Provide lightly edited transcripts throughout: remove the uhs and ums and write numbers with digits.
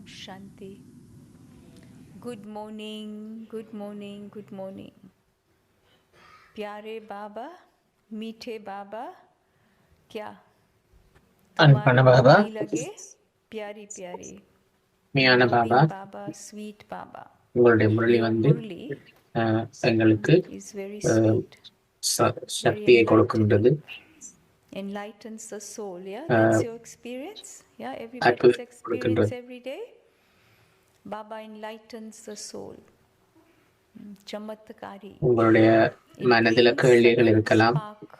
Shanti. Good morning, good morning, good morning. प्यारे बाबा, मीठे बाबा, क्या அன்பான तुम्हारी பாபா, मुरली लगे प्यारी प्यारी. மெய்யான Baba, Loving Baba, sweet Baba. உங்களுடைய முரளி Your வந்து Murli எங்களுக்கு is very ah, sweet, very சக்தியை enlightening, கொடுக்கின்றது. enlightens the soul. Yeah, that's ah, your experience. Yeah, everybody's அற்புதத்தை experience கொடுக்கின்றது. every day. Baba enlightens the soul. Chamatkari. உங்களுடைய It மனதில brings கேள்விகள் sudden இருக்கலாம், spark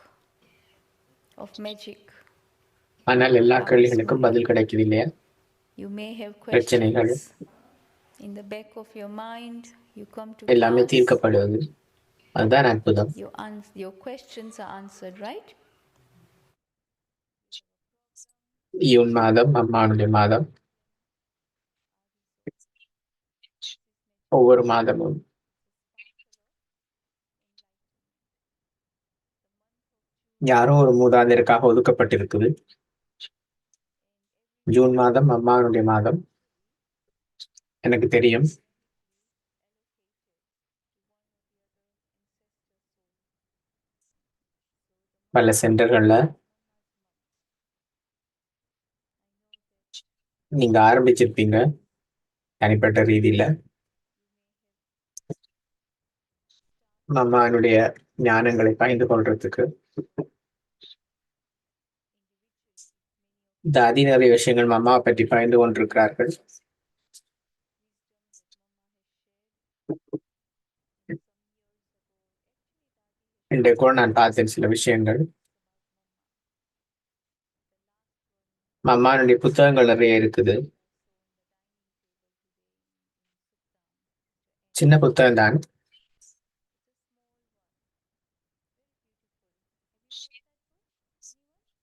of magic. ஆனால் எல்லா Baba's கேள்விகளுக்கும் Murli. பதில் கிடைக்குது இல்லையா? You may have பிரச்சனைகள் questions in the back of your mind. You come to எல்லாமே class. தீர்க்கப்படுவது. அதுதான் அற்புதம். Your questions are answered, right? யூன் மாதம், அம்மானுடைய மாதம். ஒவ்வொரு மாதமும் யாரோ ஒரு மூதாதையருக்காக ஒதுக்கப்பட்டிருக்குது. ஜூன் மாதம் அம்மானுடைய மாதம். எனக்கு தெரியும். பல சென்டர்கள்ல நீங்க ஆரம்பிச்சிருப்பீங்க தனிப்பட்ட ரீதியில. அம்மானுடைய ஞானங்களை பகிர்ந்து கொள்றதுக்கு தாதி நிறைய விஷயங்கள் அம்மாவை பற்றி பகிர்ந்து கொண்டிருக்கிறார்கள். இன்றைக்கு கூட நான் பார்த்தேன் சில விஷயங்கள். அம்மானுடைய புத்தகங்கள் நிறைய இருக்குது. சின்ன புத்தகம் தான்.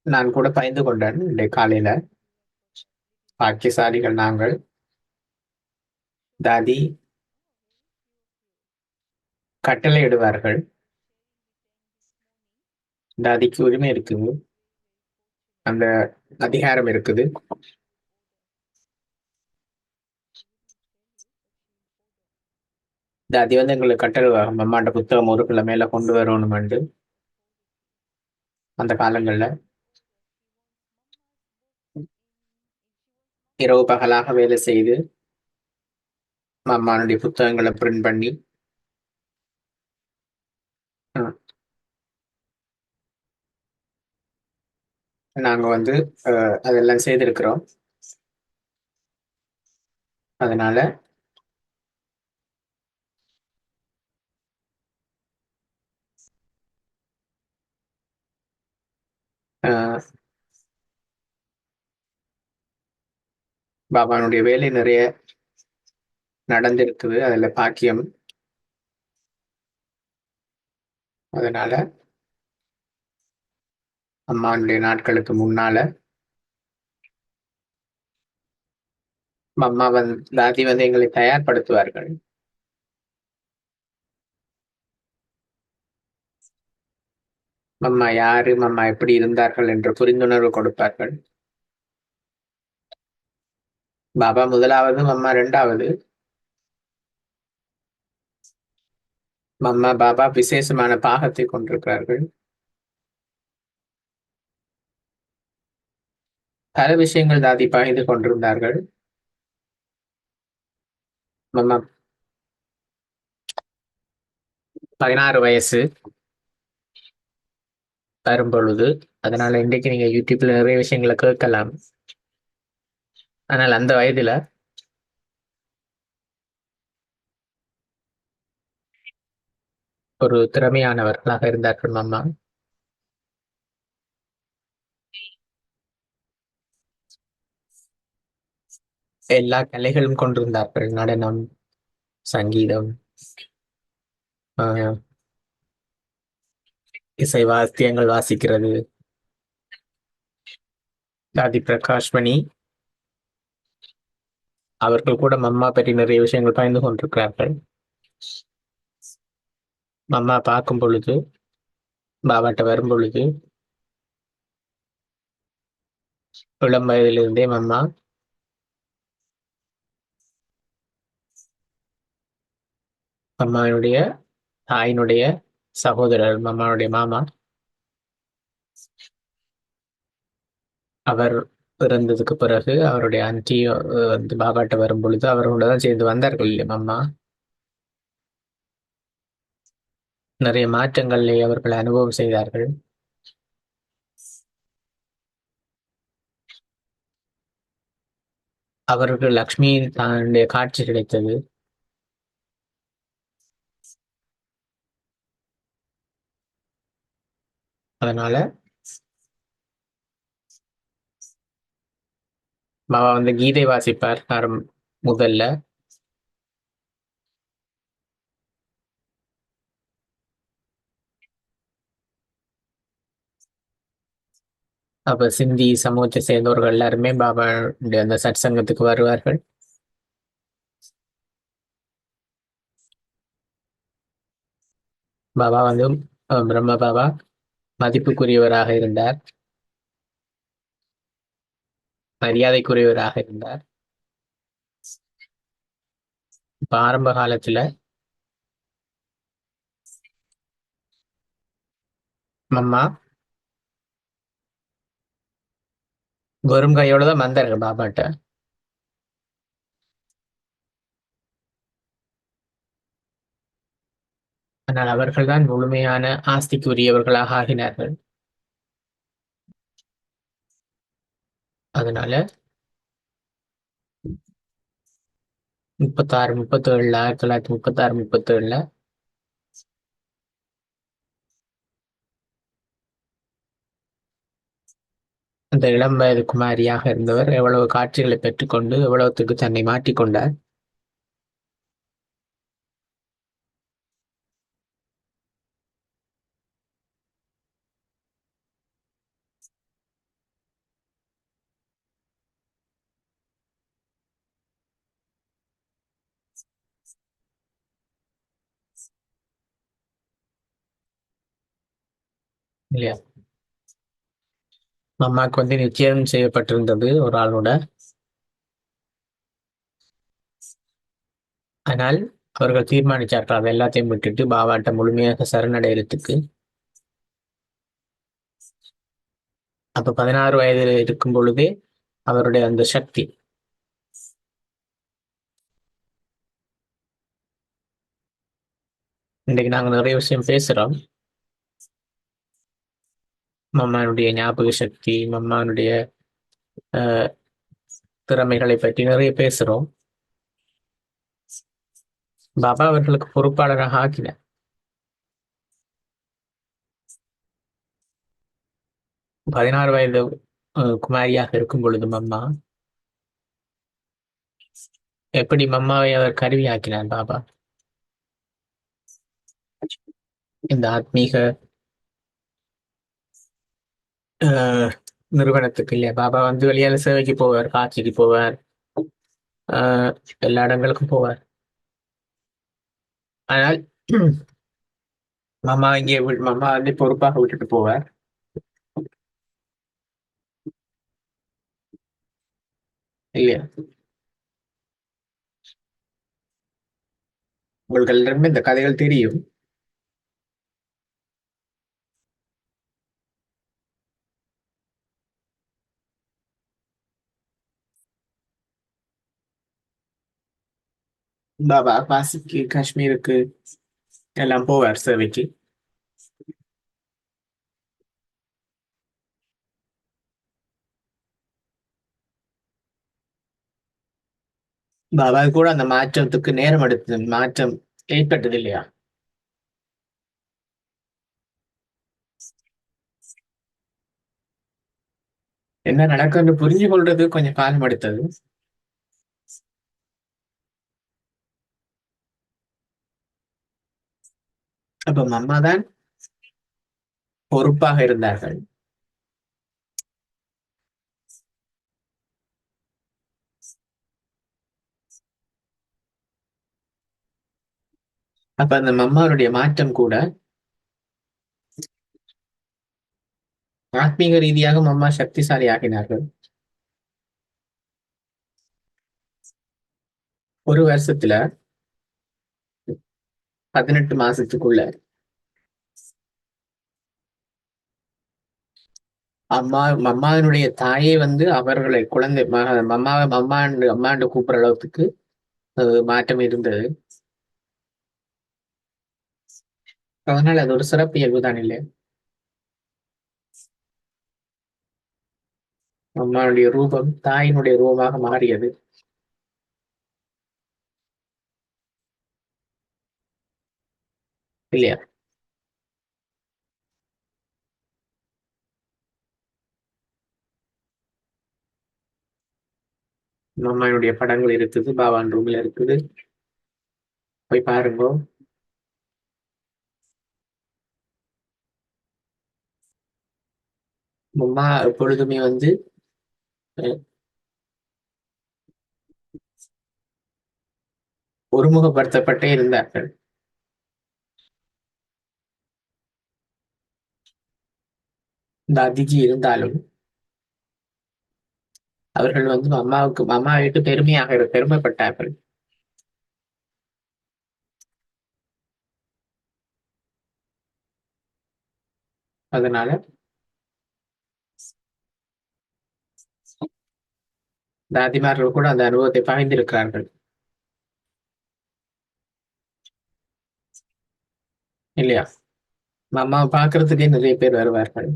நான் கூட பகிர்ந்து கொண்டேன் இன்றைக்கு காலையில. பாக்கியசாலிகள் நாங்கள். தாதி கட்டளையிடுவார்கள். தாதிக்கு உரிமை இருக்குது, அந்த அதிகாரம் இருக்குது. தாதி வந்து எங்களுக்கு கட்டளைவாங்க, அம்மாண்ட புத்தகம் ஒரு கிலோ மேல கொண்டு வரணும்னு. அந்த காலங்கள்ல இரவு பகலாக வேலை செய்து அம்மானுடைய புத்தகங்களை பிரிண்ட் பண்ணி நாங்க வந்து அதெல்லாம் செய்திருக்கிறோம். அதனால பாபானுடைய வேலை நிறைய நடந்திருக்குது. அதுல பாக்கியம். அதனால அம்மானுடைய நாட்களுக்கு முன்னால அம்மா வந்து தாதி வந்து எங்களை தயார்படுத்துவார்கள். அம்மா யாரு, அம்மா எப்படி இருந்தார்கள் என்று புரிந்துணர்வு கொடுப்பார்கள். பாபா முதலாவது, அம்மா இரண்டாவது. அம்மா பாபா விசேஷமான பாகத்தை கொண்டிருக்கிறார்கள். பல விஷயங்கள் தாதி பகிர்ந்து கொண்டிருந்தார்கள். அம்மா 16 வயசு வரும் பொழுது, அதனால இன்றைக்கு நீங்க யூடியூப்ல நிறைய விஷயங்களை கேட்கலாம். ஆனால் அந்த வயதுல ஒரு திறமையானவர்களாக இருந்தார்கள் அம்மா. எல்லா கலைகளும் கொண்டிருந்தார்கள். நடனம், சங்கீதம், இசை வாத்தியங்கள் வாசிக்கிறது. தாதி பிரகாஷ் மணி அவர்கள் கூட அம்மா பற்றி நிறைய விஷயங்கள் பகிர்ந்து கொண்டிருக்கிறார்கள். அம்மா பார்க்கும் பொழுது, பாபாட்ட வரும் பொழுது, இளம் வயதிலிருந்தே அம்மா அம்மாவினுடைய தாயினுடைய சகோதரர், அம்மாவுடைய மாமா. அவர் இறந்ததுக்கு பிறகு அவருடைய ஆன்ட்டி வந்து பாபாட்ட வரும் பொழுது அவர்களோட தான் சேர்ந்து வந்தார்கள் இல்லையா அம்மா. நிறைய மாற்றங்களை அவர்கள் அனுபவம் செய்தார்கள். அவருக்கு லக்ஷ்மியின் தன்னுடைய காட்சி கிடைத்தது. அதனால பாபா வந்து கீதை வாசிப்பார் முதல்ல. அப்ப சிந்தி சமூகத்தை சேர்ந்தவர்கள் எல்லாருமே பாபாவுடைய அந்த சத்சங்கத்துக்கு வருவார்கள். பாபா வந்து பிரம்ம பாபா மதிப்புக்குரியவராக இருந்தார், மரியாதைக்குரியவராக இருந்தார். இப்ப ஆரம்ப காலத்துல மம்மா வெறும் கையோட தான் வந்தார்கள் பாபாட்ட. ஆனால் அவர்கள்தான் முழுமையான ஆஸ்திக்குரியவர்களாக ஆகினார்கள். அதனால 1936 அந்த இளம் வயது குமாரியாக இருந்தவர் எவ்வளவு காட்சிகளை பெற்றுக்கொண்டு எவ்வளவுத்துக்கு தன்னை மாற்றிக்கொண்டார். இல்லையா? அம்மாவுக்கு வந்து நிச்சயம் செய்யப்பட்டிருந்தது ஒரு ஆளோட. ஆனால் அவர்கள் தீர்மானிச்சார்கள் அதை எல்லாத்தையும் விட்டுட்டு பாபாட்ட முழுமையாக சரணடைகிறதுக்கு. அப்ப 16 வயதில் இருக்கும் பொழுதே அவருடைய அந்த சக்தி. இன்றைக்கு நாங்க நிறைய விஷயம் பேசுறோம். மம்மானுடைய ஞாபக சக்தி, மம்மானுடைய திறமைகளை பற்றி நிறைய பேசுறோம். பாபா அவர்களுக்கு பொறுப்பாளராக ஆக்கினார். 16 வயது குமாரியாக இருக்கும் பொழுது மம்மா எப்படி மம்மாவை அவர் கருவி ஆக்கினார் பாபா இந்த ஆத்மீக நிறுவனத்துக்கு. இல்லையா? பாபா வந்து வெளியால சேவைக்கு போவார், காட்சிக்கு போவார், ஆஹ் எல்லா இடங்களுக்கும் போவார். ஆனால் மாமா வந்து பொறுப்பாக விட்டுட்டு போவார். இல்லையா? உங்களுக்கு எல்லாருமே இந்த கதைகள் தெரியும். பாபா காசிக்கு, காஷ்மீருக்கு எல்லாம் போவார் சேவைக்கு. பாபா கூட அந்த மாற்றத்துக்கு நேரம் எடுத்தது, மாற்றம் ஏற்பட்டது. இல்லையா? என்ன நடக்குன்னு புரிஞ்சு கொள்றது கொஞ்சம் காலம் எடுத்தது. அப்ப அம்மா தான் பொறுப்பாக இருந்தார்கள். அப்ப அந்த அம்மாவுடைய மாற்றம் கூட ஆத்மீக ரீதியாக அம்மா சக்திசாலி ஆகினார்கள். ஒரு வருஷத்துல 18 மாசத்துக்குள்ள அம்மாவினுடைய தாயே வந்து அவர்களை குழந்தை அம்மாவை அம்மாண்டு கூப்பிடுற அளவுக்கு மாற்றம் இருந்தது. அதனால அது ஒரு சிறப்பு இயல்புதான் இல்லையா? அம்மாவுடைய ரூபம் தாயினுடைய ரூபமாக மாறியது இல்லையா? அம்மாவினுடைய படங்கள் இருக்குது, பாபான் ரூம்ல இருக்குது, போய் பாருங்க. அம்மா எப்பொழுதுமே வந்து அஹ், ஒருமுகப்படுத்தப்பட்டே இருந்தார்கள். இந்த அதிர்ச்சி இருந்தாலும் அவர்கள் வந்து அம்மாவிட்டு பெருமைப்பட்டார்கள். அதனால தாதிமார்கள் கூட அந்த அனுபவத்தை பகிர்ந்திருக்கிறார்கள் இல்லையா? அம்மாவை பார்க்கறதுக்கே நிறைய பேர் வருவார்கள்.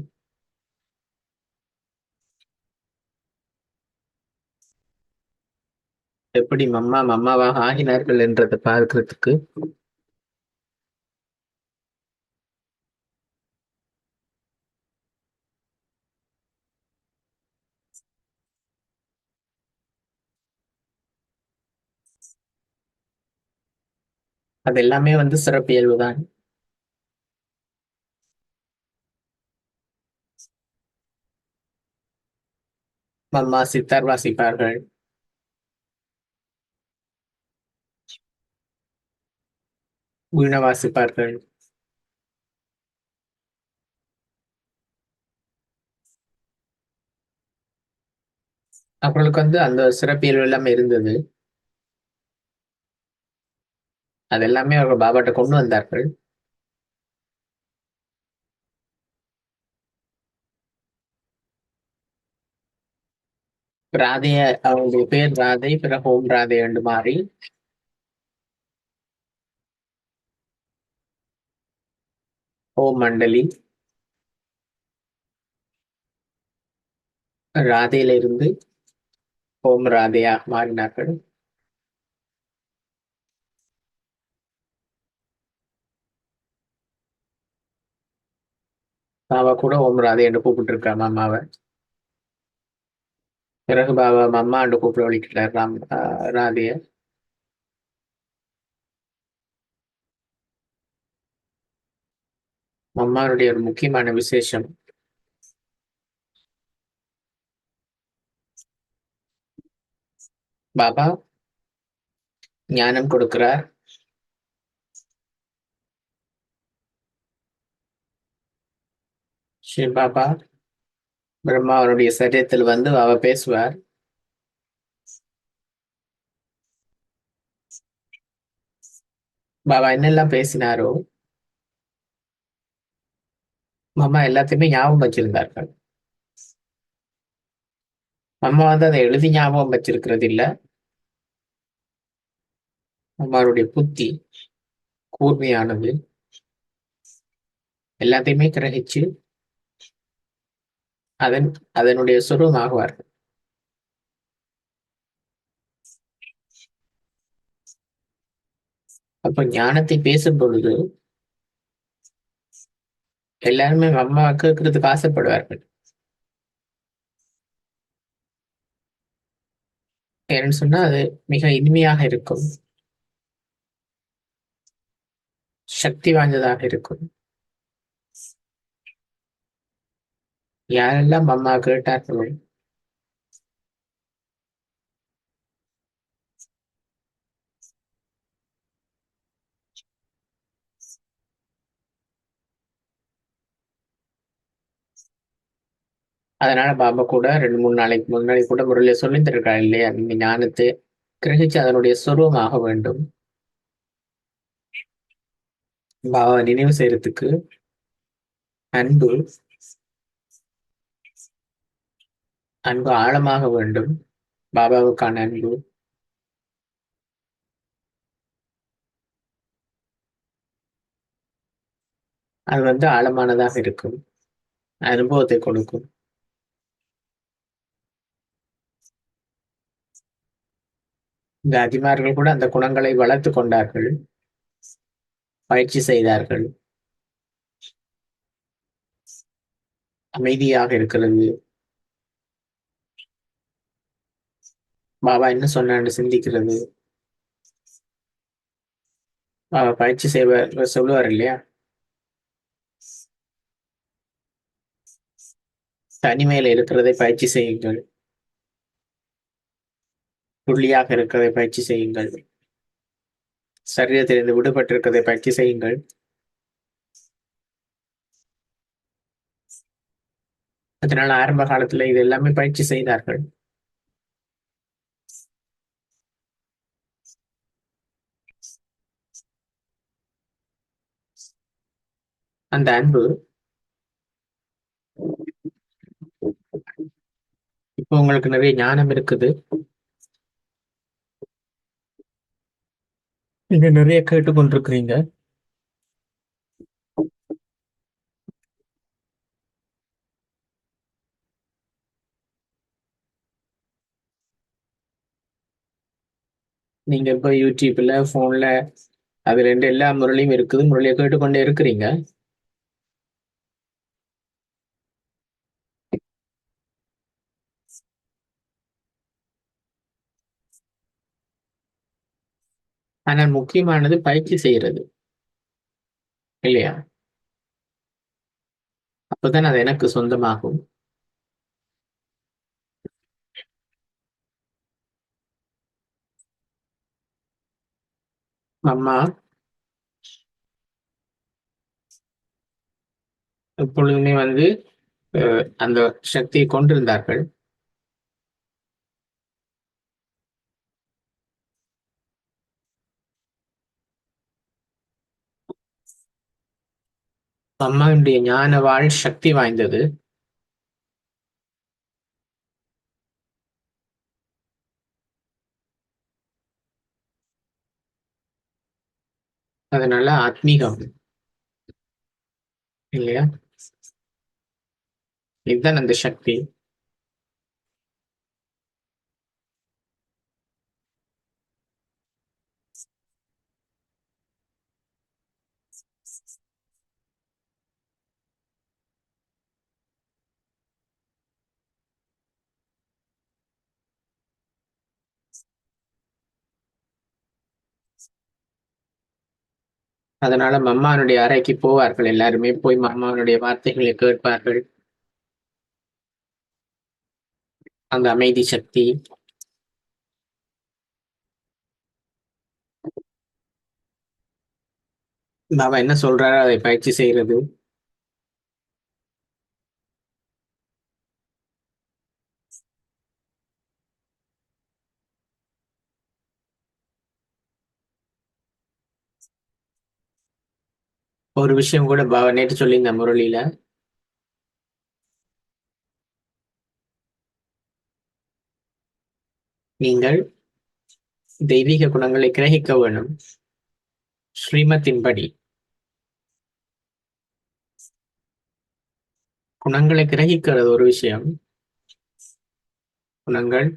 எப்படி மம்மாவாக ஆகினார்கள் என்றதை பார்க்கறதுக்கு. அது எல்லாமே வந்து சிறப்பு இயல்புதான். மம்மா சித்தார் வாசிப்பார்கள். வீணை வாசிப்பார்கள். அவர்களுக்கு வந்து அந்த சிறப்பியல்பு எல்லாமே இருந்தது. அது எல்லாமே அவர்கள் பாபாட்ட கொண்டு வந்தார்கள். ராதைய அவங்களுடைய பேர் ராதை, பிறகு ஓம் ராதை என்று மாறி ஓம் மண்டலி. ராதையில இருந்து ஓம் ராதையாக மாறினார்கள். பாபா கூட ஓம் ராதை என்று கூப்பிட்டு இருக்கார் மாமாவை. பிறகு பாபா மம்மா என்று கூப்பிட வலிக்கிறார் ராதைய. மம்மாவுடைய ஒரு முக்கியமான விசேஷம், பாபா ஞானம் கொடுக்கிறார். ஸ்ரீ பாபா பிரம்மா அவருடைய சரீரத்தில் வந்து பாபா பேசுவார். பாபா என்னெல்லாம் பேசினாரோ மாமா எல்லாத்தையுமே ஞாபகம் வச்சிருந்தார்கள். அம்மா வந்து அதை எழுதி ஞாபகம் வச்சிருக்கிறது இல்ல. அம்மாவுடைய புத்தி கூர்மையானது, எல்லாத்தையுமே கிரகிச்சு அதன் அதனுடைய சுரூபமாகுவார்கள். அப்ப ஞானத்தை பேசும் பொழுது எல்லாருமே அம்மா கேட்கறதுக்கு ஆசைப்படுவார்கள். ஏன்னு சொன்னா அது மிக இனிமையாக இருக்கும், சக்தி வாய்ந்ததாக இருக்கும். யாரெல்லாம் அம்மா கேட்டார்களோ அதனால பாபா கூட 2 3 நாளைக்கு முன்னாடி கூட முரளியை சொல்லி தருக்காரு இல்லையா? நீங்க ஞானத்தை கிரகிச்சு அதனுடைய சுரூபமாக வேண்டும். பாபாவை நினைவு செய்யறதுக்கு அன்பு அன்பு ஆழமாக வேண்டும். பாபாவுக்கான அன்பு அது ஆழமானதாக இருக்கும். அனுபவத்தை கொடுக்கும். இந்த அதிமார்கள் கூட அந்த குணங்களை வளர்த்து கொண்டார்கள், பயிற்சி செய்தார்கள். அமைதியாக இருக்கிறது. பாபா என்ன சொன்னான்னு சிந்திக்கிறது. பாபா பயிற்சி செய்வர் சொல்லுவார் இல்லையா, தனிமையில இருக்கிறதை பயிற்சி செய்யுங்கள், புள்ளியாக இருக்கிறதை பயிற்சி செய்யுங்கள், சரீரத்திலிருந்து விடுபட்டிருக்கிறதை பயிற்சி செய்யுங்கள். அதனால ஆரம்ப காலத்துல இது எல்லாமே பயிற்சி செய்தார்கள். அந்த அன்பு இப்போ உங்களுக்கு நிறைய ஞானம் இருக்குது. நீங்க நிறைய கேட்டுக்கொண்டிருக்கிறீங்க. நீங்க இப்ப யூடியூப்ல போன்ல அதுல இருந்து எல்லா முரளியும் இருக்குது, முரளியை கேட்டுக்கொண்டே இருக்கிறீங்க. ஆனால் முக்கியமானது பயிற்சி செய்யறது இல்லையா? அப்பதான் அது எனக்கு சொந்தமாகும். அம்மா எப்பொழுதுமே அந்த சக்தியை கொண்டிருந்தார்கள். அம்மாவுடைய ஞான வாழ் சக்தி வாய்ந்தது. அதனால ஆத்மீகம் இல்லையா? இதுதான் அந்த சக்தி. அதனால மம்மானுடைய அறைக்கு போவார்கள், எல்லாருமே போய் மம்மானுடைய வார்த்தைகளை கேட்பார்கள். அந்த அமைதி சக்தி. பாபா என்ன சொல்றாரோ அதை பயிற்சி செய்யறது. ஒரு விஷயம் கூட பாபா நேற்று சொல்லியிருந்த முரளியில, நீங்கள் தெய்வீக குணங்களை கிரகிக்க வேணும் ஸ்ரீமத்தின்படி. குணங்களை கிரகிக்கிறது ஒரு விஷயம். குணங்கள்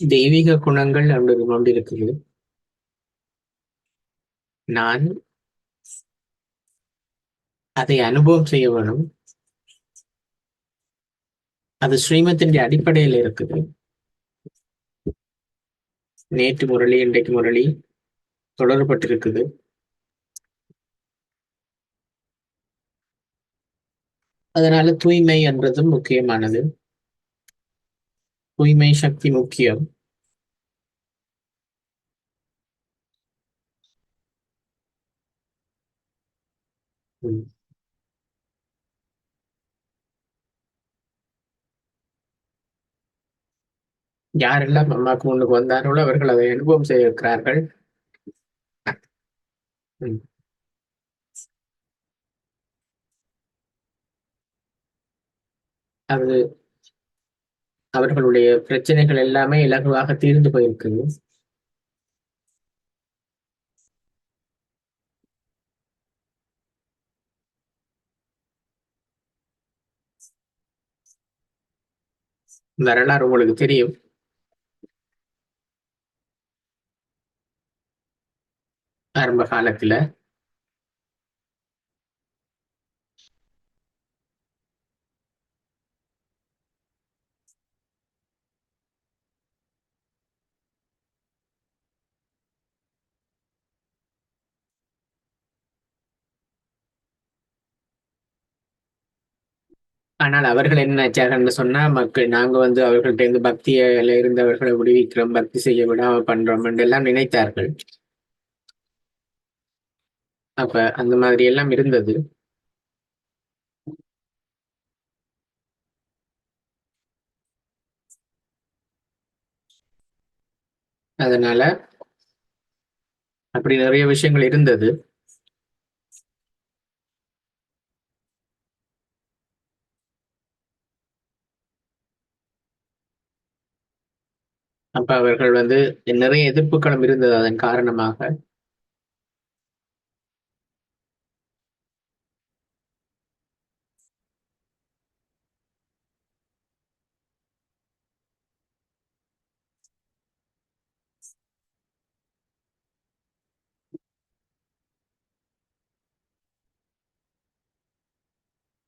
தெய்வீக குணங்கள் அப்படி கொண்டு இருக்குது. நான் அதை அனுபவம் செய்ய வேணும். அது ஸ்ரீமத்தின் அடிப்படையில் இருக்குது. நேற்று முரளி இன்றைக்கு முரளி தொடர்பட்டிருக்குது. அதனால தூய்மை என்றதும் முக்கியமானது. தூய்மை சக்தி முக்கியம். ம். யாரெல்லாம் அம்மாவுக்கு முன்னுக்கு வந்தார்களோ அவர்கள் அதை அனுபவம் செய்திருக்கிறார்கள். ம். அது அவர்களுடைய பிரச்சனைகள் எல்லாமே இலகுவாக தீர்ந்து போயிருக்குது. வரலாறு உங்களுக்கு தெரியும். ஆரம்ப காலத்துல ஆனால் அவர்கள் என்ன நினைச்சாங்கன்னு சொன்னா, மக்கள் நாங்க வந்து அவர்கள்ட்ட இருந்து பக்தியில இருந்து அவர்களை விடுவிக்கிறோம், பக்தி செய்ய விடாம பண்றோம் என்று எல்லாம் நினைத்தார்கள். அப்ப அந்த மாதிரி எல்லாம் இருந்தது. அதனால அப்படி நிறைய விஷயங்கள் இருந்தது. அப்ப அவர்கள் வந்து நிறைய எதிர்ப்புகளும் இருந்தது அதன் காரணமாக.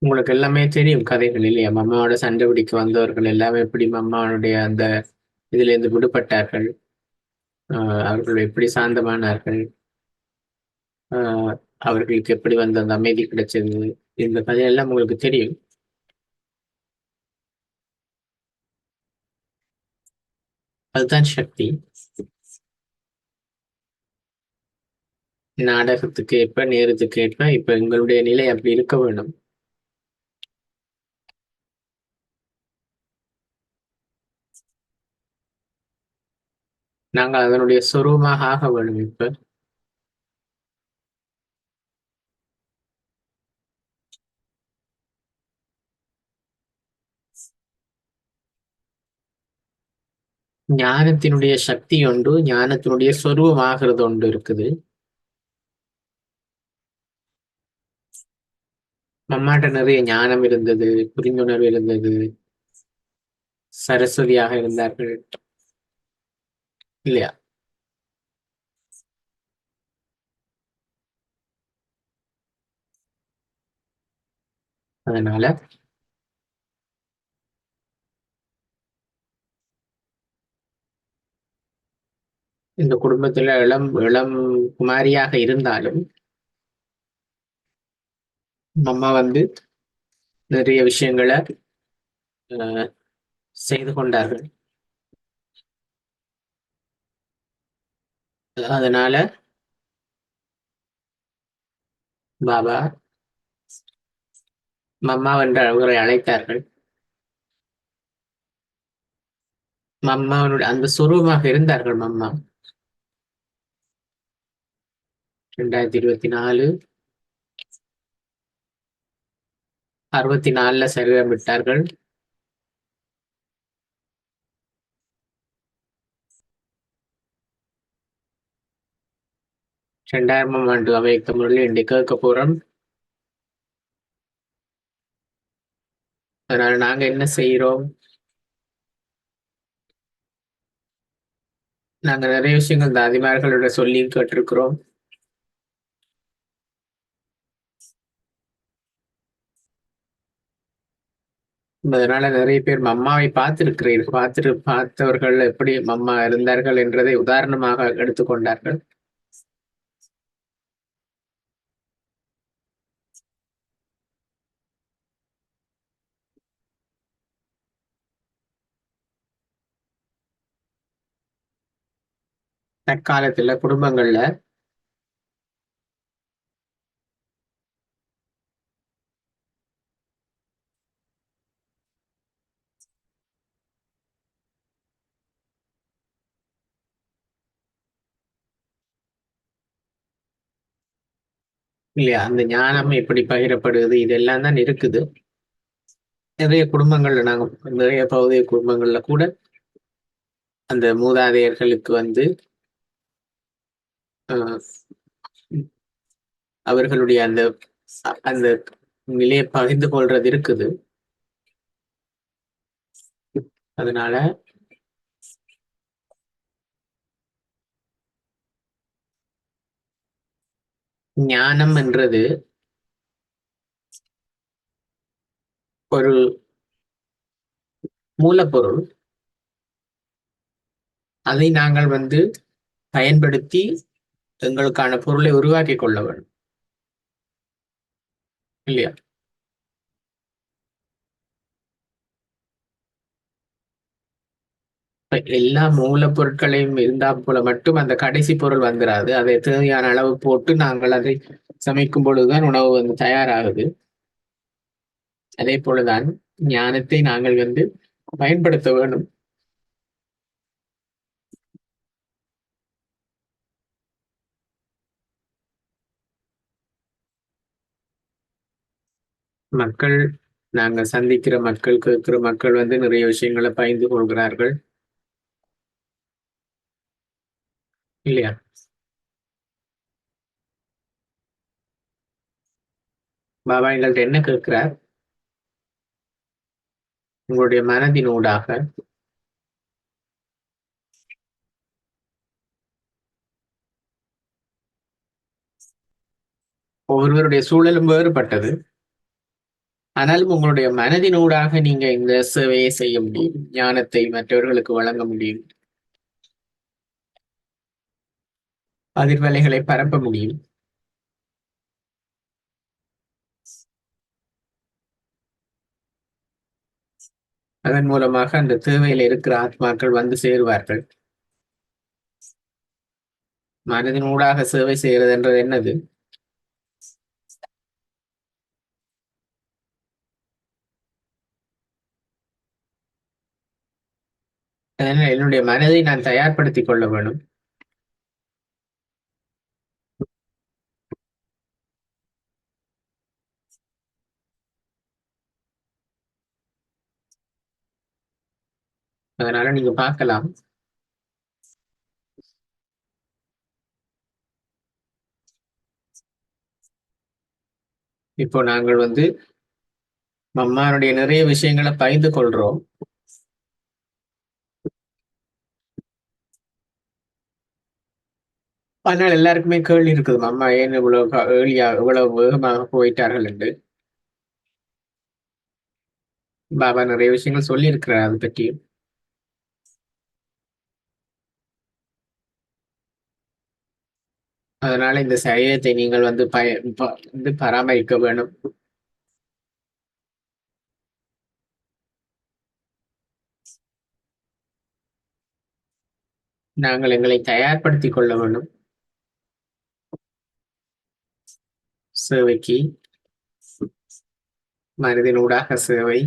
உங்களுக்கு எல்லாமே தெரியும் கதைகள் இல்லையா? மம்மாவோட சண்டை பிடிக்க வந்தவர்கள் எல்லாமே எப்படி மம்மாவுடைய அந்த இதுல இருந்து விடுபட்டார்கள், அவர்கள் எப்படி சாந்தமானார்கள், ஆஹ் அவர்களுக்கு எப்படி வந்து அந்த அமைதி கிடைச்சது, இந்த கதையெல்லாம் உங்களுக்கு தெரியும். அதுதான் சக்தி. நாடகத்துக்கு ஏற்ப நேரத்துக்கு ஏற்ப இப்ப எங்களுடைய நிலை அப்படி இருக்க வேண்டும். நாங்கள் அதனுடைய சொரூபமாக ஆக வேண்டும் இப்ப. ஞானத்தினுடைய சக்தி ஒன்று, ஞானத்தினுடைய சொரூபமாகிறது ஒன்று இருக்குது. மம்மாட்ட நிறைய ஞானம் இருந்தது, புரிந்துணர்வு இருந்தது, சரஸ்வதியாக இருந்தார்கள் இல்லையா? அதனால இந்த குடும்பத்துல இளம் இளம் குமாரியாக இருந்தாலும் மம்மா வந்து நிறைய விஷயங்களை அஹ், செய்து கொண்டார்கள். அதனால பாபா மம்மா என்று அவரை அழைத்தார்கள். மம்மாவனுடைய அந்த சுரூபமாக இருந்தார்கள் மம்மா. 2024 64ல சரீரம் விட்டார்கள். 2000ஆம் ஆண்டு அமெரிக்க முரளி இன்றைக்கு கேட்க போறோம். அதனால நாங்க என்ன செய்யறோம்? நாங்க நிறைய விஷயங்கள் இந்த அதிமார்களோட சொல்லி கேட்டிருக்கிறோம். அதனால நிறைய பேர் மம்மாவை பார்த்திருக்கிறீர்கள், பார்த்தவர்கள் எப்படி மம்மா இருந்தார்கள் என்றதை உதாரணமாக எடுத்துக்கொண்டார்கள். தற்காலத்துல குடும்பங்கள்ல இல்லையா? அந்த ஞானம் எப்படி பகிரப்படுது இதெல்லாம் தான் இருக்குது. நிறைய குடும்பங்கள்ல நாங்க நிறைய பகுதி குடும்பங்கள்ல கூட அந்த மூதாதையர்களுக்கு வந்து அஹ், அவர்களுடைய அந்த அந்த நிலையை பகிர்ந்து கொள்றது இருக்குது. அதனால ஞானம் என்றது ஒரு மூலப்பொருள். அதை நாங்கள் வந்து பயன்படுத்தி எங்களுக்கான பொருளை உருவாக்கி கொள்ள வேண்டும், இல்லையா? இப்ப எல்லா மூலப்பொருட்களையும் இருந்தா போல மட்டும் அந்த கடைசி பொருள் வந்துராது. அதை தேவையான அளவு போட்டு நாங்கள் அதை சமைக்கும் பொழுதுதான் உணவு வந்து தயாராகுது. அதே போலதான் ஞானத்தை நாங்கள் வந்து பயன்படுத்த வேண்டும். மக்கள், நாங்க சந்திக்கிற மக்கள், கேட்கிற மக்கள் வந்து நிறைய விஷயங்களை பகிர்ந்து கொள்கிறார்கள், இல்லையா? பாபா எங்கள்ட்ட என்ன கேட்கிறார்? உங்களுடைய மனதினூடாக ஒவ்வொருவருடைய சூழலும் வேறுபட்டது. ஆனாலும் உங்களுடைய மனதினூடாக நீங்க இந்த சேவையை செய்ய முடியும், ஞானத்தை மற்றவர்களுக்கு வழங்க முடியும், அதிர்வலைகளை பரப்ப முடியும். அதன் மூலமாக அந்த தேவையில் இருக்கிற ஆத்மாக்கள் வந்து சேருவார்கள். மனதினூடாக சேவை செய்கிறது என்றது என்னது? அதனால் என்னுடைய மனதை நான் தயார்படுத்திக் கொள்ள வேண்டும். அதனால நீங்க பார்க்கலாம், இப்போ நாங்கள் வந்து மம்மானுடைய நிறைய விஷயங்களை பகிர்ந்து கொள்றோம். ஆனால் எல்லாருக்குமே கேள்வி இருக்குது, அம்மா ஏன் இவ்வளவு ஏர்லியா இவ்வளவு வேகமாக போயிட்டார்கள் என்று. பாபா நிறைய விஷயங்கள் சொல்லி இருக்கிறார் அதை பற்றி. அதனால இந்த சரீரத்தை நீங்கள் வந்து வந்து பராமரிக்க வேண்டும். நாங்கள் எங்களை தயார்படுத்திக் கொள்ள வேண்டும் சேவைக்கு. மனதினூடாக சேவை.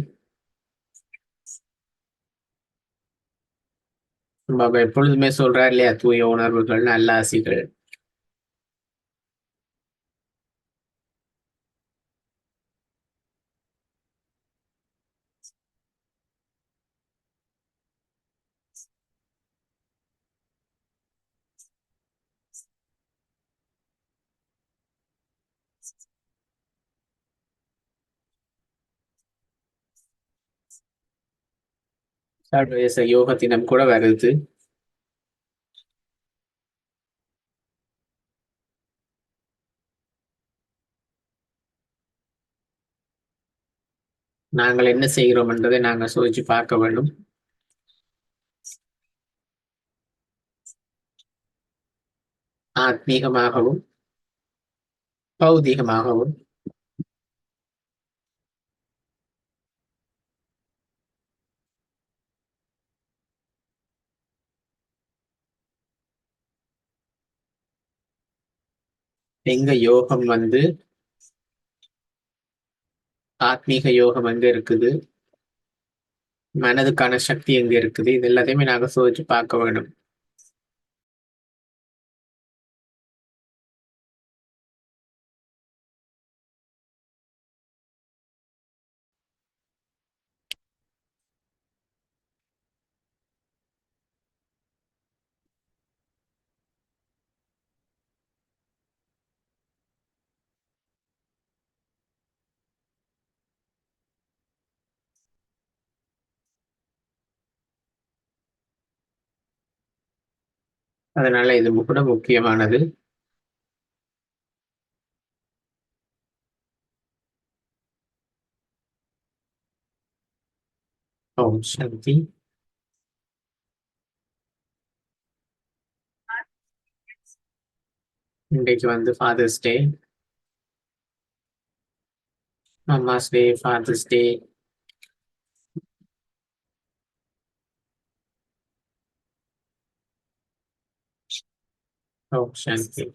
பாபா எப்பொழுதுமே சொல்றார் இல்லையா, தூய உணர்வுகள், நல்ல ஆசிகள். சர்வதேச யோக தினம் கூட வருது. நாங்கள் என்ன செய்கிறோம் என்றதை நாங்கள் சோதிச்சு பார்க்க வேண்டும். ஆத்மீகமாகவும் பௌதீகமாகவும். எங்க யோகம் வந்து, ஆத்மீக யோகம் எங்க இருக்குது, மனதுக்கான சக்தி எங்க இருக்குது, இது எல்லாத்தையுமே நாங்க சோதிச்சு பார்க்க வேண்டும். அதனால இது கூட முக்கியமானது. ஓம் சாந்தி. இன்றைக்கு வந்து ஃபாதர்ஸ் டே, மம்மாஸ் டே, ஃபாதர்ஸ் டே. ஓம் சாந்தி.